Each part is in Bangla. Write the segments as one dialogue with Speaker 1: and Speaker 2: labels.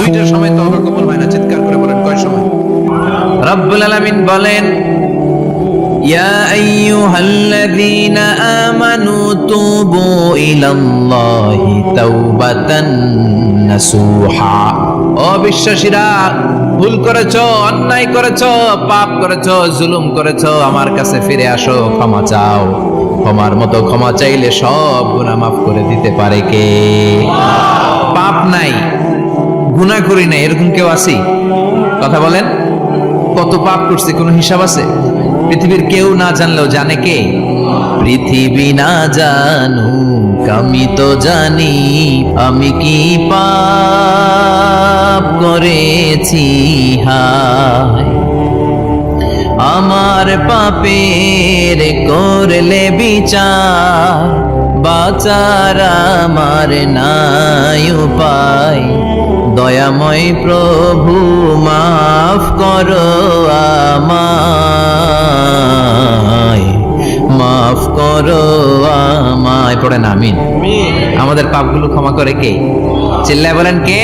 Speaker 1: দুইটার সময় তওবা কবুল হয় না। চিৎকার করে বলেন কয় সময়? রব্বুল আলামিন বলেন, ইয়া আইয়ুহাল্লাযীনা আমানু তুবু ইলাল্লাহি তাওবাতান নাসুহা। ও বিশ্বাসীরা, ভুল করেছো, অন্যায় করেছো, পাপ করেছো, জুলুম করেছো, আমার কাছে ফিরে আসো, ক্ষমা চাও। ক্ষমার মতো ক্ষমা চাইলে সব গুনাহ মাফ করে দিতে পারে কে? পাপ নাই, গুনাহ করি নাই, এরকম কেউ আছে? কথা বলেন, কত পাপ করছে কোনো হিসাব আছে? পৃথিবীর কেউ না জানলেও জানে কে? পৃথিবী না জানুক আমি তো জানি, আমি কি পাপ করেছি হায়। আমার পাপের করলে বিচার, বাঁচার আমার নাই উপায়। দয়াময় প্রভু মাফ করো আমায়, মাফ করো আমায়। পড়েন আমিন। আমাদের পাপগুলো ক্ষমা করে কে? চিল্লায় বলেন কে?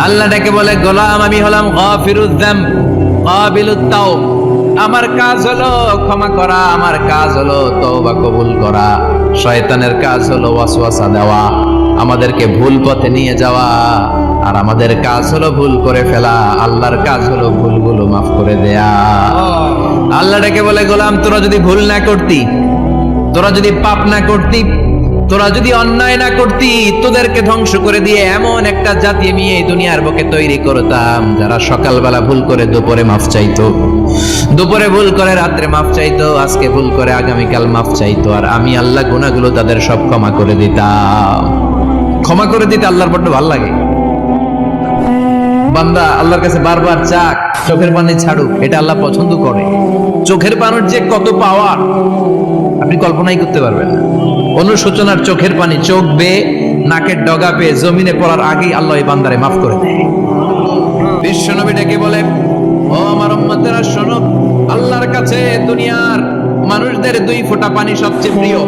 Speaker 1: আল্লাহ ডেকে বলে, গোলাম আমি হলাম গাফিরুয যামব কাবিলুত তাওব। আমার কাজ হলো ক্ষমা করা, আমার কাজ হলো তওবা কবুল করা। শয়তানের কাজ হলো ওয়াসওয়াসা দেওয়া, আমাদেরকে ভুল পথে নিয়ে যাওয়া। আর আমাদের কাজ হলো ভুল করে ফেলা, আল্লাহর কাজ হলো ভুলগুলো মাফ করে দেয়া। আল্লাহ ডেকে বলে, গোলাম তোরা যদি ভুল না করতি, তোরা যদি পাপ না করতি, তোরা যদি অন্যায় না করতি, তোদেরকে ধ্বংস করে দিয়ে এমন একটা জাতি আমি এই দুনিয়ার বুকে তৈরি করতাম যারা সকালবেলা ভুল করে দুপুরে মাফ চাইতো, দুপুরে ভুল করে রাত্রে মাফ চাইতো, আজকে ভুল করে আগামীকাল মাফ চাইতো। আর আমি আল্লাহ গুনাহগুলো তাদের সব ক্ষমা করে দিতাম। ক্ষমা করে দিতে আল্লাহর বড্ড ভালো লাগে। বান্দা আল্লাহর কাছে বারবার চাক, চোখের পানি ছাড়ুক, এটা আল্লাহ পছন্দ করে। চোখের পানির যে কত পাওয়ার আপনি কল্পনাই করতে পারবেন না। অনুশোচনার চোখের পানি চোখ বেয়ে নাকের ডগা পেয়ে জমিনে পড়ার আগেই আল্লাহ এই বান্দারে মাফ করে দেয়। বিশ্বনবী ডেকে বলে, ও আমার উম্মতেরা শোনো, আল্লাহর কাছে দুনিয়ার মানুষদের দুই ফোঁটা পানি সবচেয়ে প্রিয়।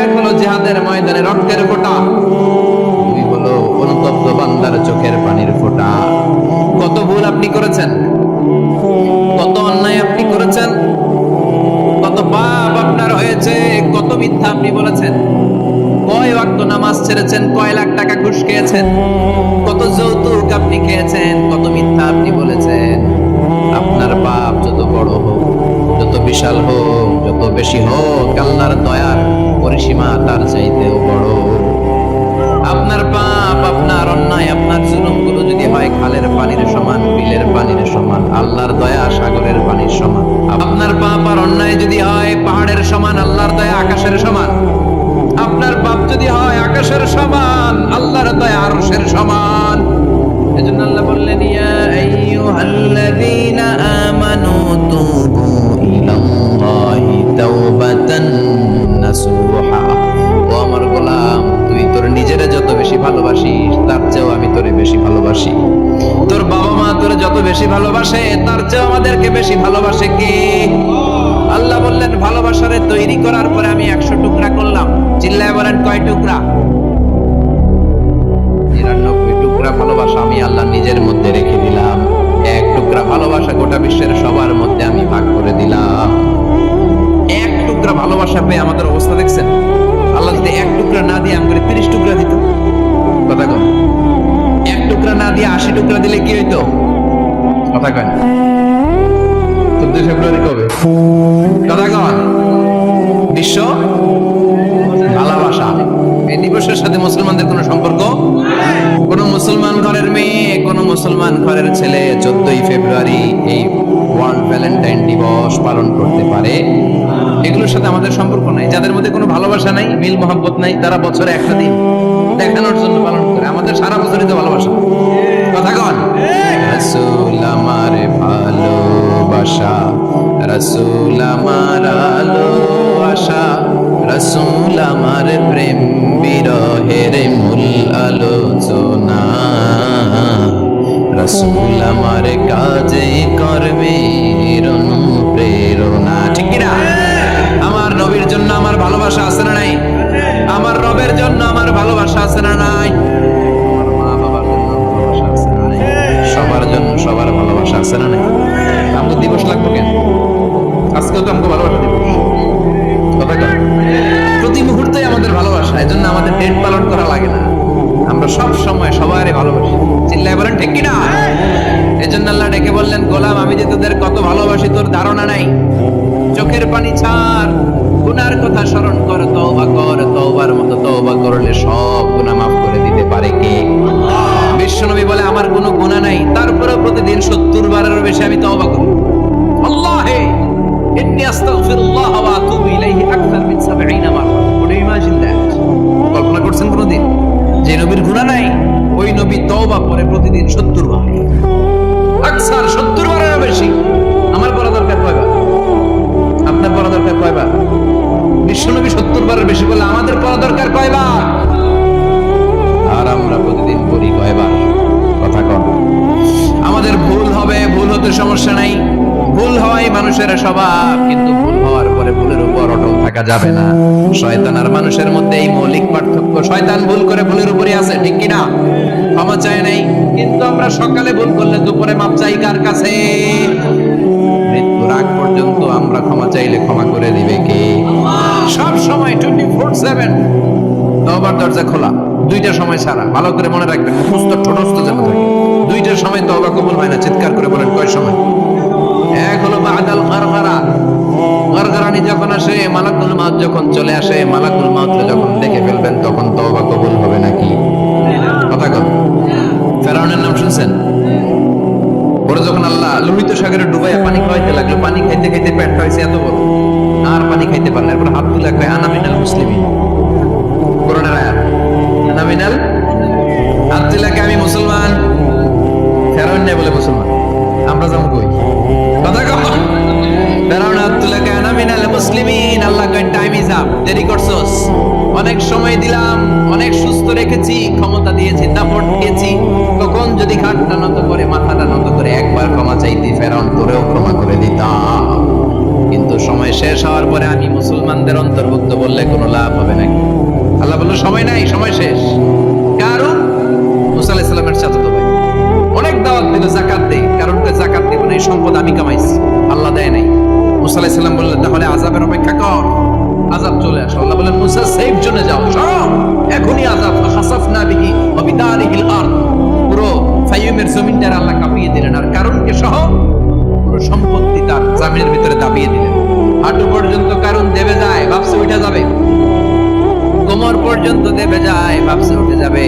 Speaker 1: এক হলো জিহাদের ময়দানে রক্তের ফোঁটা, দুই হলো অনুতপ্ত বান্দার চোখের পানির ফোঁটা। কত ভুল আপনি করেছেন, কত অন্যায় আপনি করেছেন, কত পাপ আপনার হয়েছে, কত মিথ্যা আপনি বলেছেন, কয় ওয়াক্ত নামাজ ছেড়েছেন, কয় লাখ টাকা ঘুষ খেয়েছেন, কত যৌতুক আপনি খেয়েছেন, কত মিথ্যা আপনি বলেছেন। আপনার পাপ যত বড় হোক, যত বিশাল হোক, যত বেশি হোক, আল্লাহর দয়ার পরিসীমা তার চাইতেও বড়। আপনার পাপ, আপনার অন্যায়, আপনার জুলুমগুলো যদি হয় খালের পানির সমান, বিলের পানির সমান, আল্লাহর দয়া সাগরের পানির সমান। আপনার পাপ আর অন্যায় যদি হয় পাহাড়ের সমান, আল্লাহর দয়া আকাশের সমান। আপনার পাপ যদি হয় আকাশের সমান, আল্লাহর দয়া আরশের সমান। এজন্য আল্লাহ বললেন, ইয়া আইয়ুহাল্লাযীনা আমানু তুবু ইলাল্লাহি তাওবাতান নাসুহা। ও আমার গোলাম, তুই তোর নিজেরে যত বেশি ভালোবাসিস তার চেয়েও আমি তোরে বেশি ভালোবাসি। তোর বাবা মা তোরে যত বেশি ভালোবাসে তার চেয়েও আমাদেরকে বেশি ভালোবাসে কে? আল্লাহ বললেন, ভালোবাসারে তৈরি করার পরে আমি 100 টুকরা করলাম। চিল্লায় বলেন কয় টুকরা? 99 টুকরা ভালোবাসা আমি আল্লাহ নিজের মধ্যে রেখে দিলাম। 1 টুকরা ভালোবাসা গোটা বিশ্বের সবার মধ্যে আমি ভাগ করে দিলাম। 1 টুকরা ভালোবাসা পেয়ে আমাদের অবস্থা দেখছেন? আল্লাহ যদি 1 টুকরা না দিয়ে আমাদের 30 টুকরা দিত, কথা কন। 1 টুকরা না দিয়ে 80 টুকরা দিলে কি হইতো? কথা কন। 14 ফেব্রুয়ারি কবে? কথা কন। বিশ্ব ভালোবাসা এই দিবসের সাথে মুসলমানদের কোনো সম্পর্ক? কোন মুসলমান ঘরের মেয়ে, কোন মুসলমান ঘরের ছেলে 14ই ফেব্রুয়ারি এই ওয়ার্ল্ড ভ্যালেন্টাইন দিবস পালন করতে পারে? এগুলোর সাথে আমাদের সম্পর্ক নাই। যাদের মধ্যে কোনো ভালোবাসা নাই, মিল মহব্বত নাই, তারা বছরে একটা দিন দেখানোর জন্য পালন করে। আমাদের সারা বছরই তো ভালোবাসা। কথা কন। রাসূল আমার ভালোবাসা, রাসূল আমার আলো আশা, রাসূল আমার প্রেম বিরহের মূল আলোচনা, রাসূল আমার কাজে কর্মের অনুপ্রেরণা। ঠিক কি না? আমার নবীর জন্য আমার ভালোবাসা আছে না নাই? আমার রবের জন্য আমার ভালোবাসা আছে না নাই? আমার মা বাবার জন্য ভালোবাসা আছে না? আছে না নাই? আমাকে দিবস লাগবে কেন? আজকেও তো আমাকে ভালোবাসা দিবস, কথা কর। প্রতি মুহূর্তে আমাদের ভালোবাসা, এজন্য আমাদের ডেট পালন করা লাগে না। আমরা সব সময় সবারই ভালোবাসি, চিল্লায় বলেন ঠিক কিনা? এজন্য আল্লাহ ডেকে বললেন, গোলাম আমি যে তোদের কত ভালোবাসি তোর ধারণা নাই। চোখের পানি ছাড়, গুনার কথা স্মরণ কর, তওবা কর। তওবার মতো তওবা করলে সব গুনাহ মাফ করে দিতে পারে কে? বিশ্বনবী বলে আমার কোনো গুনাহ নাই, তারপরেও প্রতিদিন 70 বারেরও বেশি আমি তওবা করি। আল্লাহে ইন্নী আস্তাগফিরুল্লাহ ওয়া আতুবু ইলাইহি আকসার মিন 70 মাররা। কোন ইমাজিন দ্যাট? কল্পনা করছেন কোনদিন যে নবীর গুনাহ নাই, ওই নবী তওবা করে প্রতিদিন 70 বার, আকসার 70 বারেরও বেশি। আমার পড়া দরকার কয়বার? আপনার পড়া দরকার কয়বার? বিশ্বনবী 70 বারের বেশি বলে আমাদের পড়া দরকার কয়বার? আর আমরা প্রতিদিন পড়ি কয়বার? কথা কন। আমাদের ভুল হবে, ভুল হতে সমস্যা নাই, ভুল হওয়াই মানুষের স্বভাব, কিন্তু ভুল হওয়ার পরে ভুলের উপর অটল থাকা যাবে না। শয়তান আর মানুষের মধ্যে এই মৌলিক পার্থক্য। শয়তান ভুল করে ভুলের উপরই আছে, ঠিক কিনা? ক্ষমা চায় নাই, কিন্তু আমরা সকালে ভুল করলে দুপুরে মাপ চাই কার কাছে? মৃত্যুর আগ পর্যন্ত আমরা ক্ষমা চাইলে ক্ষমা করে দিবে কে? সব সময় 24/7 তওবার দরজা খোলা, দুইটা সময় ছাড়া। ভালো করে মনে রাখবেন, মুখস্থ ঠোঁটস্থ যেন থাকে। দুইটার সময় তওবা কবুল হয় না, চিৎকার করে বলেন কয় সময়? এক হলো বাদাল গারগারা, গারগারানি যখন আসে, মালাকুল মাউত যখন চলে আসে, মালাকুল মাউত যখন দেখে ফেলবেন তখন তওবা কবুল হবে নাকি? কথা কন। ফেরাউনের নাম শুনছেন? ওরা যখন আল্লাহ লোহিত সাগরে ডুবাইয়া পানি খাওয়াইতে লাগলো, পানি খাইতে খাইতে পেটটা হয়েছে এত বড়, আর পানি খাইতে পারলে এরপর হাত তুলে কয় আনা মিনাল মুসলিমিন। কোরআনের আয়াত, আনা মিনাল, হাত তুলে কয় আমি মুসলমান। ফেরাউন নাই বলে মুসলমান, আমরা যেমন কই। কথা কন। ফেরাউন হাত তুলে কয় আনা মিনাল মুসলিমিন। আল্লাহ কয় টাইম ইজ আপ, দেরি করছস, অনেক সময় দিলাম, অনেক সুস্থ রেখেছি, ক্ষমতা দিয়েছি, দাপট দিয়েছি, তখন যদি ঘাটটা নত করে, মাথাটা নত করে একবার ক্ষমা চাইতি, ফেরাউন তোরেও ক্ষমা করে দিতাম। কিন্তু সময় শেষ হওয়ার পরে আমি মুসলমানদের অন্তর্ভুক্ত বললে কোনো লাভ হবে নাকি? আল্লাহ বলল সময় নাই, সময় শেষ। কারণ মুসা আলাইহিস সালামের চাচাতো ভাই অনেক দাওয়াত দিল, যাকাত দে, কারণ কয় যাকাত দিব না, এই সম্পদ আমি কামাইছি, আল্লাহ দেয় নাই। মুসা আলাইহিস সালাম বললেন তাহলে আযাবের অপেক্ষা কর, আযাব চলে আসে। আল্লাহ বলেন মুসা সেফ জোনে যাও, সব এখনই আযাব। খাসাফনা বিহি ওয়া বিদারিহিল আরদ, পুরো ফাইয়ুমের জমিনটা আল্লাহ কাঁপিয়ে দিলেন, আর কারণকে সহ পুরো সম্পত্তি তার জামিনের ভিতরে দাবিয়ে দিলেন। হাঁটু পর্যন্ত কারণ দেবে যায়, ভাবছে উঠে যাবে, কোমর পর্যন্ত দেবে যায়, ভাবছে উঠে যাবে,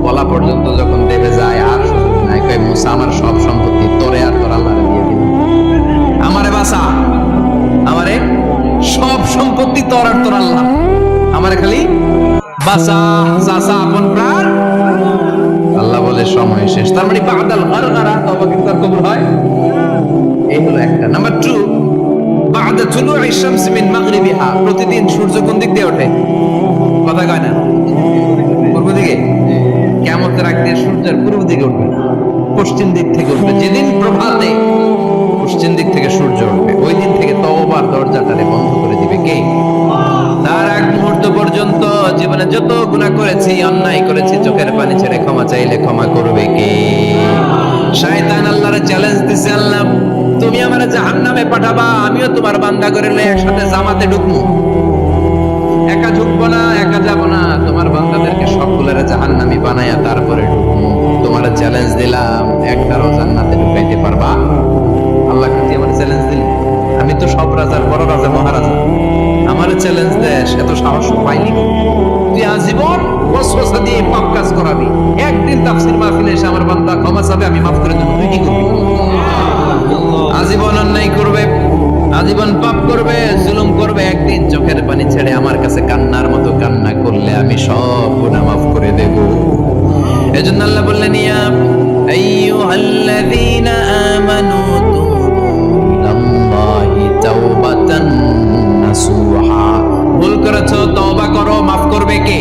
Speaker 1: গলা পর্যন্ত যখন দেবে যায় আর সুযোগ নাই। কয় মুসা আমার সব সম্পত্তি তোরে আর তোর আল্লাহরে দিয়ে দিল, আমারে বাঁচা, আমারে সব সম্পত্তি তোর আর তোর আল্লাহ, আমারে খালি বাঁচা, চাচা আপন প্রাণ। আল্লাহ বলে সময় শেষ। তার মানে বাদাল গারগারা তওবা কিন্তু আর কবুল হয়। এই হলো একটা। নাম্বার 2, বাদা তুলুই শামস মিন মাগরিবিহা, প্রতিদিন সূর্য কোন দিক দিয়ে ওঠে? কথা কয় না? পূর্ব দিকে। কিয়ামতের আগ দিয়ে সূর্যের পূর্ব দিকে উঠবে না, পশ্চিম দিক থেকে উঠবে। যেদিন প্রভাতে পশ্চিম দিক থেকে সূর্য উঠবে, ওই দিন থেকে তওবার দরজাটারে বন্ধ করে দিবে কে? তার এক মুহূর্ত পর্যন্ত জীবনে যত গুনাহ করেছি, অন্যায় করেছি, চোখের পানি ছেড়ে ক্ষমা চাইলে ক্ষমা করবে কে? শয়তান আল্লাহরে চ্যালেঞ্জ দিছে, আল্লাহ তুমি আমারে জাহান্নামে পাঠাবা, আমিও তোমার বান্দা করে লয়ে একসাথে জামাতে ঢুকবো, একা ঢুকবো না, একা যাব না, তোমার বান্দাদেরকে সবগুলোরে জাহান্নামী বানায়া তারপরে ঢুকবো। তোমার চ্যালেঞ্জ দিলাম, একটারও জান্নাতে ঢুকাইতে পারবা? আল্লাহ কাছে আমার চ্যালেঞ্জ দিল, আমি তো সব রাজার বড় রাজা, মহারাজা, আমার চ্যালেঞ্জ দেশ, এত সাহস পাইনি? তুই আজীবন ওয়াসওয়াসা দিয়ে পাপ কাজ করাবি, একদিন তাফসীর মাহফিলে এসে আমার বান্দা ক্ষমা চাবে, আমি মাফ করে দেব, তুই কি করবি? আজীবন অন্যায় করবে, আজীবন পাপ করবে, জুলুম করবে, একদিন চোখের পানি ছেড়ে আমার কাছে কান্নার মতো কান্না করলে আমি সব গুনাহ মাফ করে দেব। এজন্য আল্লাহ বললেন ইয়া আইয়ুহাল্লাযীনা আমানু ইলাল্লাহি তাওবাতান নাসুহা, ভুল করেছো তওবা করো, মাফ করবে কে?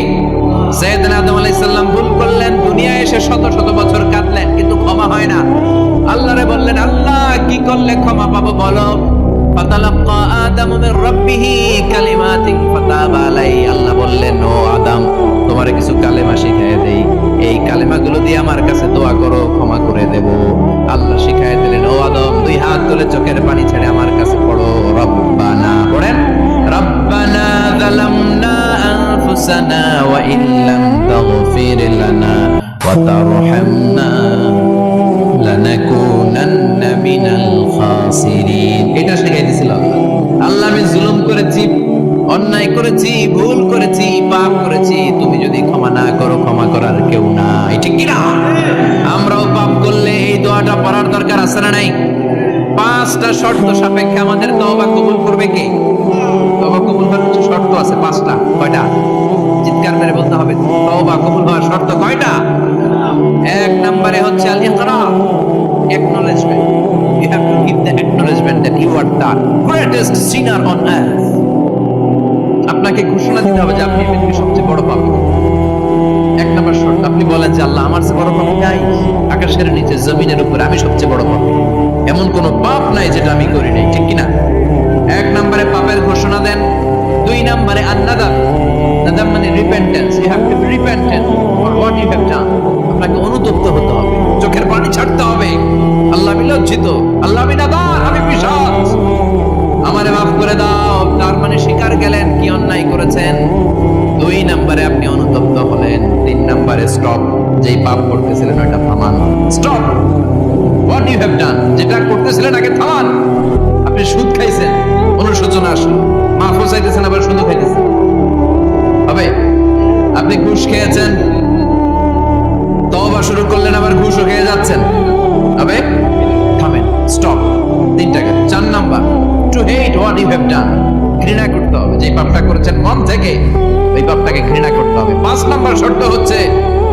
Speaker 1: সাইয়েদনা আদম আলাইহিস সালাম ভুল করলেন, দুনিয়ায় এসে শত শত বছর কাটলেন, কিন্তু ক্ষমা হয় না। আল্লাহরে বললেন আল্লাহ কি করলে ক্ষমা পাবো বলো? ফাতালাক্কা আদামু মির রাব্বিহি কালিমাতিন ফাতাবা আলাইহি, আল্লাহ বললেন ও আদম তোমারে কিছু কালেমা শিখায় দেই, এই কালেমাগুলো দিয়ে আমার কাছে দোয়া করো, ক্ষমা করে দেব। আল্লাহ শিখায় দিলেন ও আদম তুলে চোখের পানি ছেড়ে আমার কাছে পড়ো। রব্বানা, পড়েন, রব্বানা যালামনা আনফুসানা ওয়া ইল্লাম তাগফির লানা ওয়া তারহামনা লানাকুনান্না মিনাল খাসিরিন। এটা শিখাই দিয়েছিল আল্লাহ। আমি জুলুম করেছি, অন্যায় করেছি, ভুল করেছি, পাপ করেছি, তুমি যদি ক্ষমা না করো ক্ষমা করার কেউ নাই, ঠিক কি না? আমরাও পাপ করলে এই দোয়াটা পড়ার দরকার আছে না নাই? 5টা শর্ত সাপেক্ষে আমাদের তওবা কবুল করবে কে? তওবা কবুল হওয়ার কিছু শর্ত আছে 5টা। কয়টা? চিৎকার করে বলতে হবে, তওবা কবুল হওয়ার শর্ত কয়টা? 1 নম্বরে হচ্ছে আল ইকরার, acknowledgement. You have to give the acknowledgement that you are the greatest sinner on earth. আপনাকে ঘোষণা দিতে হবে যে আপনি পৃথিবীর সবচেয়ে বড় পাপী। 1 নম্বর শর্ত, আপনি বলেন যে আল্লাহ আমার চেয়ে বড় পাপী নাই, আকাশের নিচে জমিনের উপরে আমি সবচেয়ে বড় পাপী, এমন কোনো পাপ নাই যেটা আমি করি নাই, ঠিক কি না? 1 নম্বরে পাপের ঘোষণা দেন। 2 নম্বরে আন-নাদাম, নাদাম মানে repentance. You have to be repentant for what you have done. আপনাকে অনুতপ্ত হতে হবে, চোখের পানি ছাড়তে হবে। আল্লাহ আমি লজ্জিত, আল্লাহ আমি নাদান, আমি পিশাচ, আমারে মাফ করে দাও। তার মানে স্বীকার গেলেন কি অন্যায় করেছেন। 2 নম্বরে আপনি অনুতপ্ত হলেন। 3 নম্বরে স্টপ, যেই পাপ করতেছিলেন ওটা থামান। Stop what you have done, যেটা করতেছিলেন আগে থামান। আপনি সুদ খাইছেন, অনুশোচনা আসলো, মাফও চাইতেছেন, আবার সুদও খাইতেছেন, হবে? আপনি ঘুষ খেয়েছেন, তওবা শুরু করলেন, আবার ঘুষও খেয়ে যাচ্ছেন, হবে? থামেন, স্টপ। 3 টাকা। 4 number, to hate what you have done, ঘৃণা করতে হবে, যে পাপটা করেছেন মন থেকে ওই পাপটাকে ঘৃণা করতে হবে। 5 নাম্বার শর্ত হচ্ছে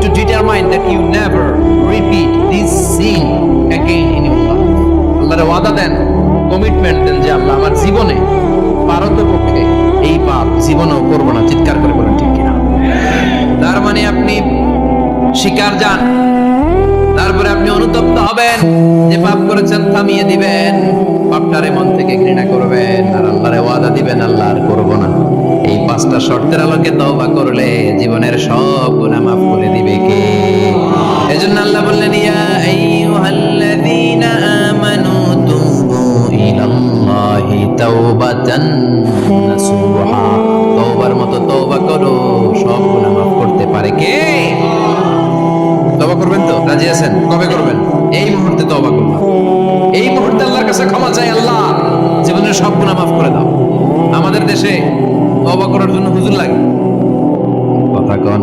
Speaker 1: to determine that you never repeat this sin again in your life. আল্লাহর ওয়াদা দেন, কমিটমেন্ট দেন যে আল্লাহ আমার জীবনে পারতপক্ষে এই পাপ জীবনেও করব না। চিৎকার করে বলেন ঠিক কিনা? তার মানে আপনি শিকার যান, তারপরে আপনি অনুতপ্ত হবেন, যে পাপ করেছেন থামিয়ে দিবেন, পাপটারে মন থেকে ঘৃণা করবেন, আর আল্লাহরে ওয়াদা দিবেন আল্লাহ আর করব না। এই 5টা শর্তের আলোকে তওবা করলে জীবনের সব গুনাহ মাফ করে দিবে কে? এজন্য আল্লাহ বললেন, ইয়া আইয়ুহাল্লাযীনা আমানু তুবু ইলাল্লাহি তাওবাতান নাসুহা। তওবার মতো তওবা করো, সব গুনাহ মাফ করতে পারে কে? তওবা করবেন তো? রাজি আছেন? কবে করবেন? এই মুহূর্তে তওবা করুন। এই মুহূর্তে আল্লাহর কাছে ক্ষমা চাই, আল্লাহ জীবনের সব গুনাহ মাফ করে দাও। আমাদের দেশে তওবা করার জন্য হুজুর লাগে, কথা কন,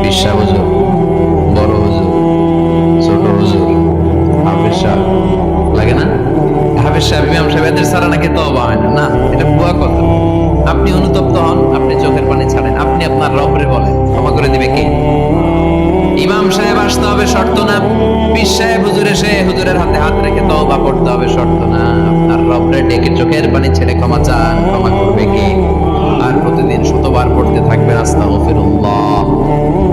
Speaker 1: বিশ্বাস হুজুর, বড় হুজুর, ছোট হুজুর, হাফেজ সাহেব লাগে না? হাফেজ সাহেব, ইমাম সাহেব, এদের ছাড়া নাকি তওবা হয় না। না, এটা ভুয়া কথা। আপনি অনুতপ্ত হন, আপনি চোখের পানি ছাড়েন, আপনি আপনার রবরে বলেন, ক্ষমা করে দিবে কে? ইমাম সাহেব আসতে হবে শর্ত না, পীর সাহেব হুজুর এসে হুজুরের হাতে হাত রেখে তওবা করতে হবে শর্ত না। আপনার রবরে ডেকে চোখের পানি ছেড়ে ক্ষমা চান, ক্ষমা করবে কে? আর প্রতিদিন 100বার পড়তে থাকবেন আস্তাগফিরুল্লাহ।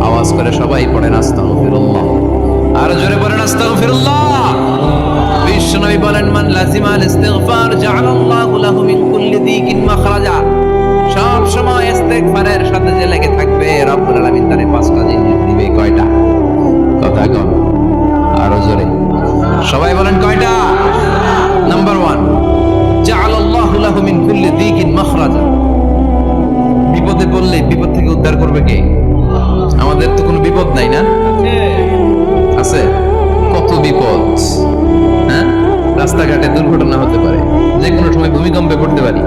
Speaker 1: আওয়াজ করে সবাই পড়েন আস্তাগফিরুল্লাহ, আর জোরে পড়েন আস্তাগফিরুল্লাহ। বিশ্বনবী বলেন, মান লাজিমাল ইস্তিগফার জাআলাল্লাহু লাহু মিন কুল্লি দিকিন মাখরাজা। সব সময় ইস্তেগফারের সাথে যে লেগে থাকবে, রব্বুল আলামিন তারে 5টা জিনিস দিবে। কয়টা? কথা কন, আরো জোরে সবাই বলেন, কয়টা? নাম্বার 1, জাআলাল্লাহু লাহু মিন কুল্লি দিকিন মাখরাজা। বিপদে পড়লে বিপদ থেকে উদ্ধার করবে কে? আমাদের তো কোনো বিপদ নাই না? আছে, কত বিপদ। হ্যাঁ, রাস্তাঘাটে দুর্ঘটনা হতে পারে, যে কোনো সময় ভূমিকম্পে পড়তে পারি,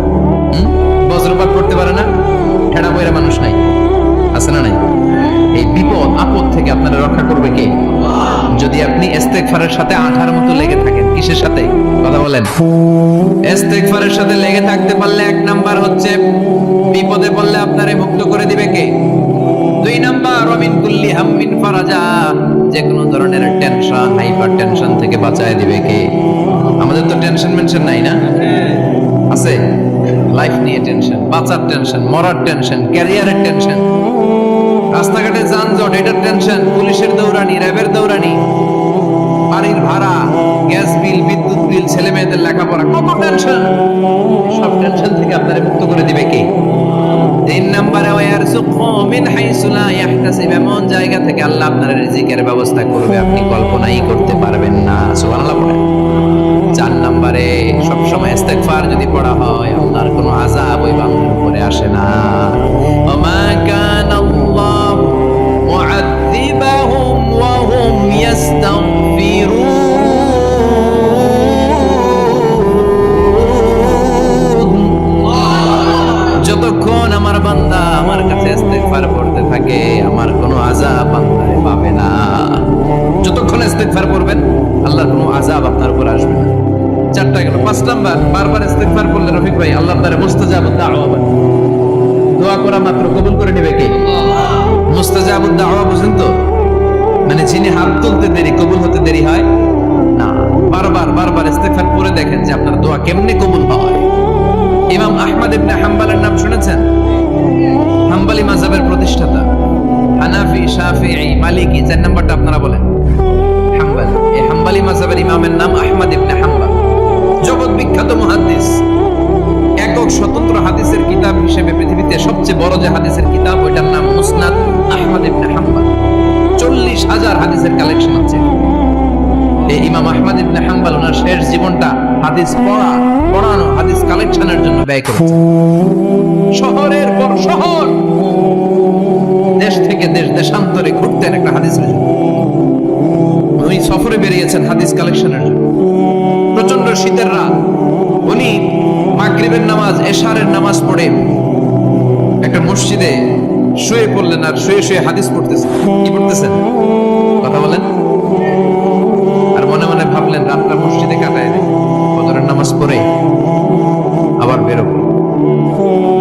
Speaker 1: বজ্রপাত পড়তে পারে না, ঠেড়া বইরা মানুষ নাই, আছে না নাই? এই বিপদ আপদ থেকে আপনারা রক্ষা করবে কে? যদি আপনি ইস্তেগফারের সাথে আঠার মতো লেগে থাকেন। কিসের সাথে? কথা বলেন। ইস্তেগফারের সাথে লেগে থাকতে পারলে 1 নাম্বার হচ্ছে বিপদে পড়লে আপনারে মুক্ত করে দিবে কে? 2 নাম্বার, ওয়ামিন কুল্লি হাম্মিন ফারাজা। যে কোনো ধরনের টেনশন, হাইপার টেনশন থেকে বাঁচায় দিবে কে? আমাদের তো টেনশন মেনশন নাই না? আছে। লাইফ নিয়ে টেনশন, বাঁচার টেনশন, মরার টেনশন, ক্যারিয়ারের টেনশন, রাস্তাঘাটে যানজট, এটার টেনশন, পুলিশের দৌড়ানি, র্যাবের দৌড়ানি, বাড়ির ভাড়া, গ্যাস বিল, বিদ্যুৎ বিল, ছেলে মেয়েদের লেখাপড়া, কত টেনশন। সব টেনশন থেকে আপনারা মুক্ত করে দিবে কে? 3 নম্বরে, ওয়ারযুকহু মিন হাইসু লা ইয়াহতাসিব। এমন জায়গা থেকে আল্লাহ আপনার রিজিকের ব্যবস্থা করবে আপনি কল্পনাই করতে পারবেন না। সুবহানাল্লাহ বলেন। 4 নম্বরে, ইস্তেগফার যদি পড়া হয় আল্লাহর কোনো আযাব ওই বান্দার উপরে আসে না। ওমা কানাল্লাহু মুআযযিবাহুম ওয়া হুম ইস্তাগফিরুন। যতক্ষণ আমার বান্দা আমার কাছে ইস্তেগফার পড়তে থাকে আমার কোনো আযাব বান্দারে পাবে না। যতক্ষণ ইস্তেগফার করবেন আল্লাহর কোনো আযাব আপনার উপর আসবে না। চারটা গেল। 5 নাম্বার, বারবার ইস্তেগফার করলে রফিক ভাই আল্লাহ তাআলা মুস্তাজাবুদ দাওয়া, দোয়া করা মাত্র কবুল করে নেবে কে? মুস্তাজাবুদ দাওয়া বুঝেন তো? মানে যিনি হাত তুলতে দেরি কবুল হতে দেরি হয় না। বারবার ইস্তেগফার করে দেখেন যে আপনার দোয়া কেমনে কবুল হয়। ইমাম আহমদ ইবনে হাম্বলের নাম শুনেছেন? হাম্বলি মাযহাবের প্রতিষ্ঠাতা। হানাফি, শাফিঈ, মালিকি, 4 নাম্বারটা আপনারা বলেন। হাম্বলি, এই হাম্বলি মাযহাবের ইমামের নাম আহমদ ইবনে হাম্বল। জগৎ বিখ্যাত মুহাদ্দিস। একক স্বতন্ত্র হাদিসের কিতাব হিসেবে পৃথিবীতে সবচেয়ে বড় যে হাদিসের কিতাব ওইটার নাম মুসনাদ আহমদ ইবনে হাম্বল। 40,000 হাদিসের কালেকশন আছে। এই ইমাম আহমদ ইবনে হাম্বল ওনার শেষ জীবনটা হাদিস পড়ানো, হাদিস কালেকশনের জন্য ব্যয় করেছেন। শহরের পর শহর, দেশ থেকে দেশ, দেশান্তরে ঘুরতেন একটা হাদিসের জন্য। উনি সফরে বেরিয়েছেন হাদিস কালেকশনের জন্য। প্রচন্ড শীতের রাত, উনি মাগরিবের নামাজ, এশারের নামাজ পড়ে একটা মসজিদে শুয়ে পড়লেন আর শুয়ে শুয়ে হাদিস পড়তেছেন। কি পড়তেছেন? কথা বলেন। আর মনে মনে ভাবলেন রাতটা মসজিদে কাটায় দেয়, ফজরের নামাজ পড়ে আবার বেরোবো।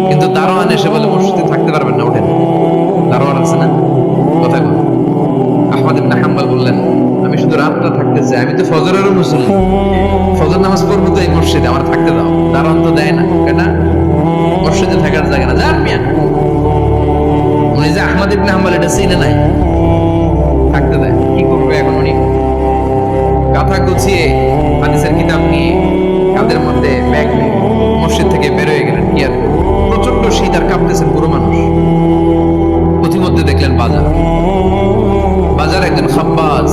Speaker 1: কিন্তু দারোয়ান এসে বলে মসজিদে থাকতে পারবেন না, ওঠেন। দারোয়ান আছে না? কথা বল। আহমদ ইবনে হাম্বল বললেন আমি শুধু রাতটা থাকতে চাই, আমি তো ফজরেরও মুসল্লি, ফজর নামাজ পড়বো তো এই মসজিদে, আমার থাকতে দাও। দারোয়ান তো দেয় না, কেন? মসজিদে থাকার জায়গা না, যান মিয়া। উনি যে আহমদ ইবনে হাম্বল এটা চিনে নাই, থাকতে দেয়। কি করবে এখন? উনি কাঁথা গুছিয়ে হাদিসের কিতাব নিয়ে কাঁধের মধ্যে ব্যাগ নিয়ে মসজিদ থেকে বের হয়ে গেলেন। কি আর প্রচন্ড শীত আর কাঁপতেছেন পুরো মানুষ। পথিমধ্যে দেখলেন বাজার একজন খাব্বাস,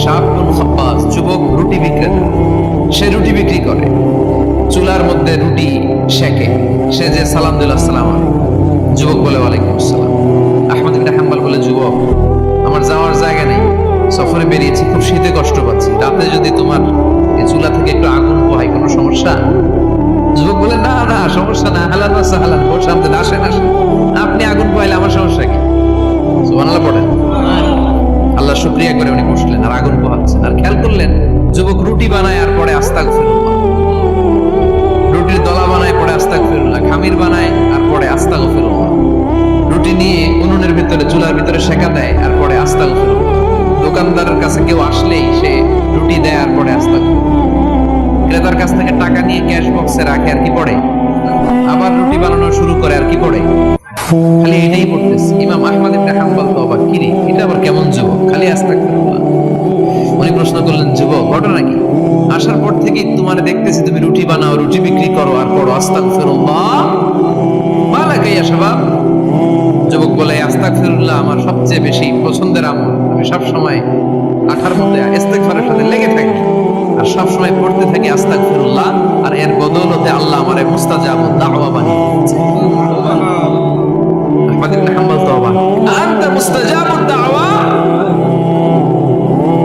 Speaker 1: শাবুন খাব্বাস, যুবক রুটি বিক্রেতা। সে রুটি বিক্রি করে, চুলার মধ্যে রুটি সেকে। সে যে সালাম দিল আসসালাম আলাইকুম, যুবক বলে ওয়ালাইকুম আসসালাম। আহমদ ইবনে হাম্বল বলে যুবক আমার যাওয়ার জায়গা নেই, সফরে বেরিয়েছি, খুব শীতে কষ্ট পাচ্ছি, রাতে যদি তোমার এই চুলা থেকে একটু আগুন পোহাই কোনো সমস্যা? যুবক বলে না না সমস্যা না, হালাল বাসা হালাল, ওর সামনে আসেন আসেন, আপনি আগুন পোহাইলে আমার সমস্যা কি? সুবহানাল্লাহ পড়েন। আল্লাহ শুকরিয়া করে উনি বসলেন আর আগুন পোহাচ্ছেন। আর খেয়াল করলেন যুবক রুটি বানায় আর পরে আস্তাগফিরুল্লাহ, রুটির দলা বানায় পরে আস্তাগফিরুল্লাহ, খামির বানায় আর পরে আস্তাগফিরুল্লাহ, রুটি নিয়ে উনুনের ভিতরে চুলার ভিতরে সেকা দেয় আর পরে আস্তাগফিরুল্লাহ, দোকানদারের কাছে কেউ আসলেই সে রুটি দেয় আর পরে আস্তাগফিরুল্লাহ, ক্রেতার কাছ থেকে টাকা নিয়ে ক্যাশ বক্সে রাখে আর কি পড়ে, আবার রুটি বানানো শুরু করে আর কি পড়ে, খালি এটাই পড়তেছে। ইমাম আহমদ ইবনে হাম্বল তো অবাক, কি রে এটা আবার কেমন যুবক, খালি আস্তাগফিরুল্লাহ। উনি প্রশ্ন করলেন যুবক ঘটনা কি? আসার পর থেকেই তোমার দেখতেছি তুমি রুটি বানাও, রুটি বিক্রি করো আর পড়ো আস্তাগফিরুল্লাহ, মালাকা ইয়া শাবাব। যুবক বলে আস্তাগফিরুল্লাহ আমার সবচেয়ে বেশি পছন্দের আমল, আমি সব সময় আঠার মধ্যে ইস্তেগফারের সাথে লেগে থাকি আর সব সময় পড়তে থাকি আস্তাগফিরুল্লাহ, আর এর বদৌলতে আল্লাহ আমারে মুস্তাজাবুদ দাওয়া বানিয়ে দিয়েছে। আহমদ ইবনে হাম্বল তো অবাক, আনতা মুস্তাজাবুদ দাওয়া,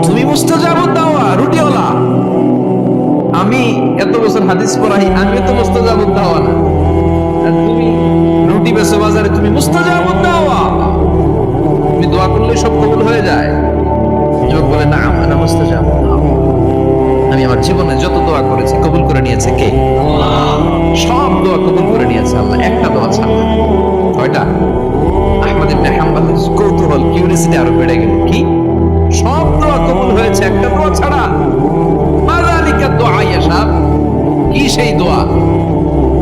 Speaker 1: তুমি মুস্তাজাবুদ দাওয়া রুটিওয়ালা? আমি এত বছর হাদিস পড়াই, আমি তো মুস্তাজাবুদ দাওয়া না, আর তুমি রুটি বেচো বাজারে, তুমি মুস্তাজাবুদ দাওয়া, তুমি দোয়া করলে সব কবুল হয়ে যায়? যুবক বলে না আনা মুস্তাজাবুদ দাওয়া, আমি আমার জীবনে যত দোয়া করেছি কবুল করে নিয়েছে কে? সব দোয়া কবুল করে নিয়েছে আল্লাহ, একটা দোয়া ছাড়া। কয়টা? আহমদ ইবনে হাম্বলের কৌতূহল, কিউরিওসিটি আরো বেড়ে গেল। কি? সব দোয়া কবুল হয়েছে একটা দোয়া ছাড়া? মাযালিকা দুআ ইয়া শাব, কি সেই দোয়া?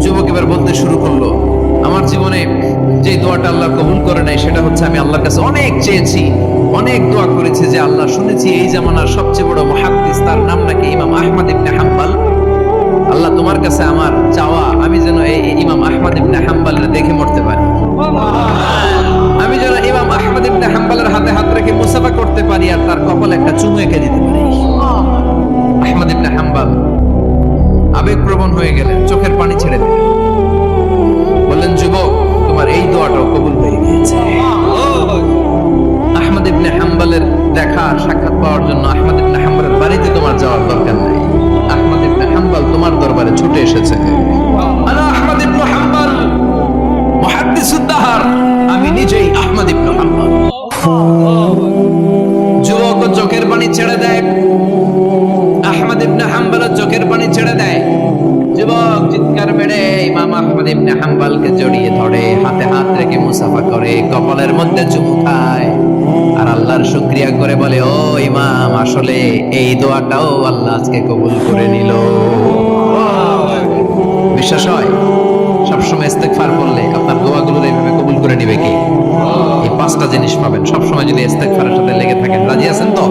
Speaker 1: যুবক এবার বলতে শুরু করলো আমার জীবনে যে দোয়াটা আল্লাহ কবুল করে নাই সেটা হচ্ছে আমি আল্লাহর কাছে অনেক চেয়েছি, অনেক দোয়া করেছি যে আল্লাহ শুনেছি এই জামানার সবচেয়ে বড় মুহাদ্দিস, তার নাম নাকি ইমাম আহমদ ইবনে হাম্বল, আল্লাহ তোমার কাছে আমার চাওয়া আমি যেন এই ইমাম আহমদ ইবনে হাম্বলের দেখে মরতে পারি, আমি যেন ইমাম আহমদ ইবনে হাম্বলের হাতে হাত রেখে মুসাফা করতে পারি আর তার কপালে একটা চুমু এঁকে দিতে পারি। আহমদ ইবনে হাম্বল আবেগপ্রবণ হয়ে গেলেন, চোখের পানি ছেড়ে দিলেন, বললেন যুবক তোমার এই দোয়াটাও কবুল হয়ে গিয়েছে। আহমদ ইবনে হাম্বলের দেখা সাক্ষাৎ পাওয়ার জন্য আহমদ ইবনে হাম্বলের বাড়িতে তোমার যাওয়ার দরকার নাই, আহমদ ইবনে হাম্বল তোমার দরবারে ছুটে এসেছে। আনা আহমদ ইবনে হাম্বল মুহাদ্দিসুদ দাহর, আমি নিজেই আহমদ ইবনে হাম্বল। যুবক চোখের পানি ছেড়ে দেয়, আহমদ ইবনে হাম্বল চোখের পানি ছেড়ে দেয়। যুবক চিৎকার মেরে ইমাম আহমদ ইবনে হাম্বলকে জড়িয়ে ধরে, হাতে হাত রেখে মুসাফা করে, কপালের মধ্যে চুমু খায় আর আল্লাহর শুকরিয়া করে বলে, ও ইমাম আসলে এই দোয়াটাও আল্লাহ আজকে কবুল করে নিল। বিশ্বাস হয় সবসময় ইস্তেগফার করলে আপনার দোয়াগুলো এইভাবে কবুল করে নিবে কি? এই পাঁচটা জিনিস পাবেন সবসময় যদি ইস্তেগফারের সাথে লেগে থাকেন। রাজি আছেন তো?